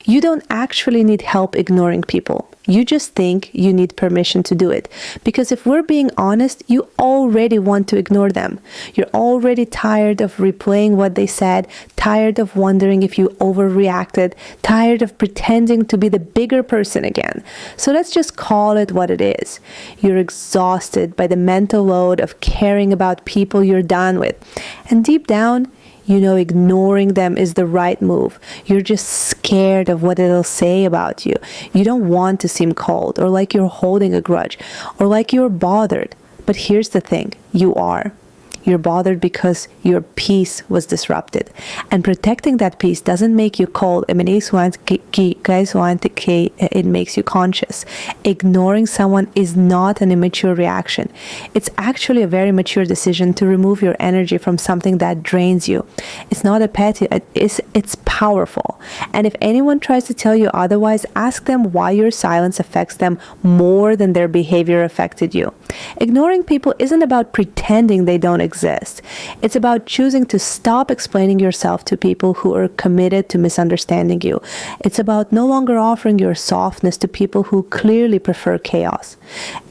You don't actually need help ignoring people. You just think you need permission to do it. Because if we're being honest, you already want to ignore them. You're already tired of replaying what they said, tired of wondering if you overreacted, tired of pretending to be the bigger person again. So let's just call it what it is. You're exhausted by the mental load of caring about people you're done with. And deep down, you know ignoring them is the right move. You're just scared of what it'll say about you. You don't want to seem cold or like you're holding a grudge or like you're bothered. But here's the thing, you are. You're bothered because your peace was disrupted. And protecting that peace doesn't make you cold. It makes you conscious. Ignoring someone is not an immature reaction. It's actually a very mature decision to remove your energy from something that drains you. It's not a petty, it's powerful. And if anyone tries to tell you otherwise, ask them why your silence affects them more than their behavior affected you. Ignoring people isn't about pretending they don't exist. It's about choosing to stop explaining yourself to people who are committed to misunderstanding you. It's about no longer offering your softness to people who clearly prefer chaos.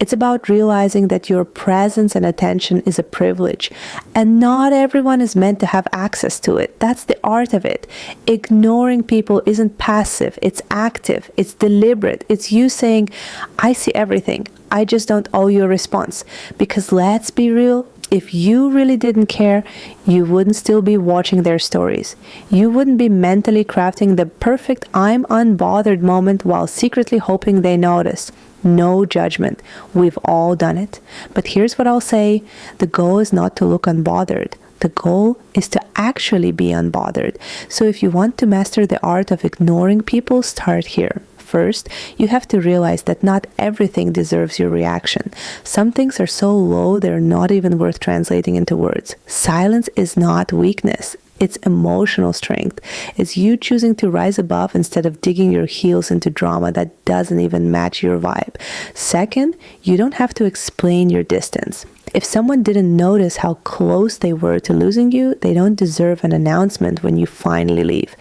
It's about realizing that your presence and attention is a privilege, and not everyone is meant to have access to it. That's the art of it. Ignoring people isn't passive, it's active, it's deliberate. It's you saying, I see everything. I just don't owe you a response. Because let's be real, if you really didn't care, you wouldn't still be watching their stories. You wouldn't be mentally crafting the perfect I'm unbothered moment while secretly hoping they notice. No judgment. We've all done it. But here's what I'll say. The goal is not to look unbothered. The goal is to actually be unbothered. So if you want to master the art of ignoring people, start here. First, you have to realize that not everything deserves your reaction. Some things are so low they're not even worth translating into words. Silence is not weakness. It's emotional strength. It's you choosing to rise above instead of digging your heels into drama that doesn't even match your vibe. Second, you don't have to explain your distance. If someone didn't notice how close they were to losing you, they don't deserve an announcement when you finally leave.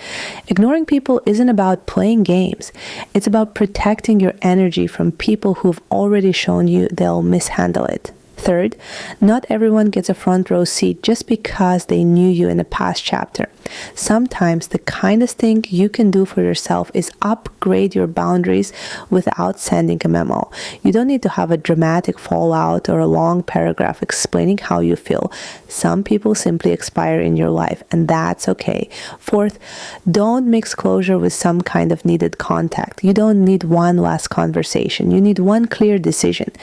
Ignoring people isn't about playing games. It's about protecting your energy from people who've already shown you they'll mishandle it. Third, not everyone gets a front row seat just because they knew you in a past chapter. Sometimes the kindest thing you can do for yourself is upgrade your boundaries without sending a memo. You don't need to have a dramatic fallout or a long paragraph explaining how you feel. Some people simply expire in your life, and that's okay. Fourth, don't mix closure with some kind of needed contact. You don't need one last conversation. You need one clear decision.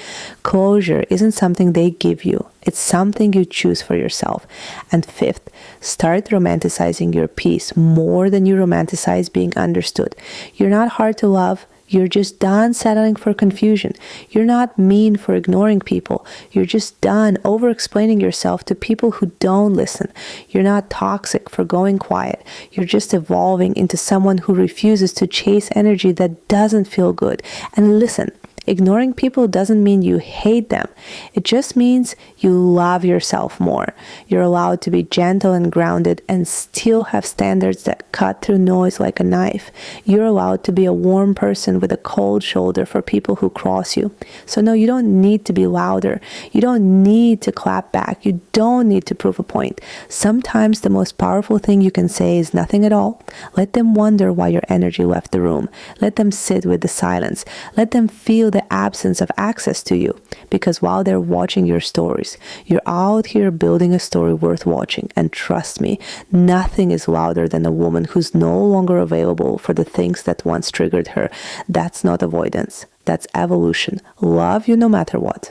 Closure isn't something they give you. It's something you choose for yourself. And fifth, start romanticizing your peace more than you romanticize being understood. You're not hard to love. You're just done settling for confusion. You're not mean for ignoring people. You're just done over-explaining yourself to people who don't listen. You're not toxic for going quiet. You're just evolving into someone who refuses to chase energy that doesn't feel good. And listen, ignoring people doesn't mean you hate them. It just means you love yourself more. You're allowed to be gentle and grounded and still have standards that cut through noise like a knife. You're allowed to be a warm person with a cold shoulder for people who cross you. So no, you don't need to be louder. You don't need to clap back. You don't need to prove a point. Sometimes the most powerful thing you can say is nothing at all. Let them wonder why your energy left the room. Let them sit with the silence. Let them feel the absence of access to you, because while they're watching your stories, you're out here building a story worth watching. And trust me, nothing is louder than a woman who's no longer available for the things that once triggered her. That's not avoidance. That's evolution. Love you no matter what.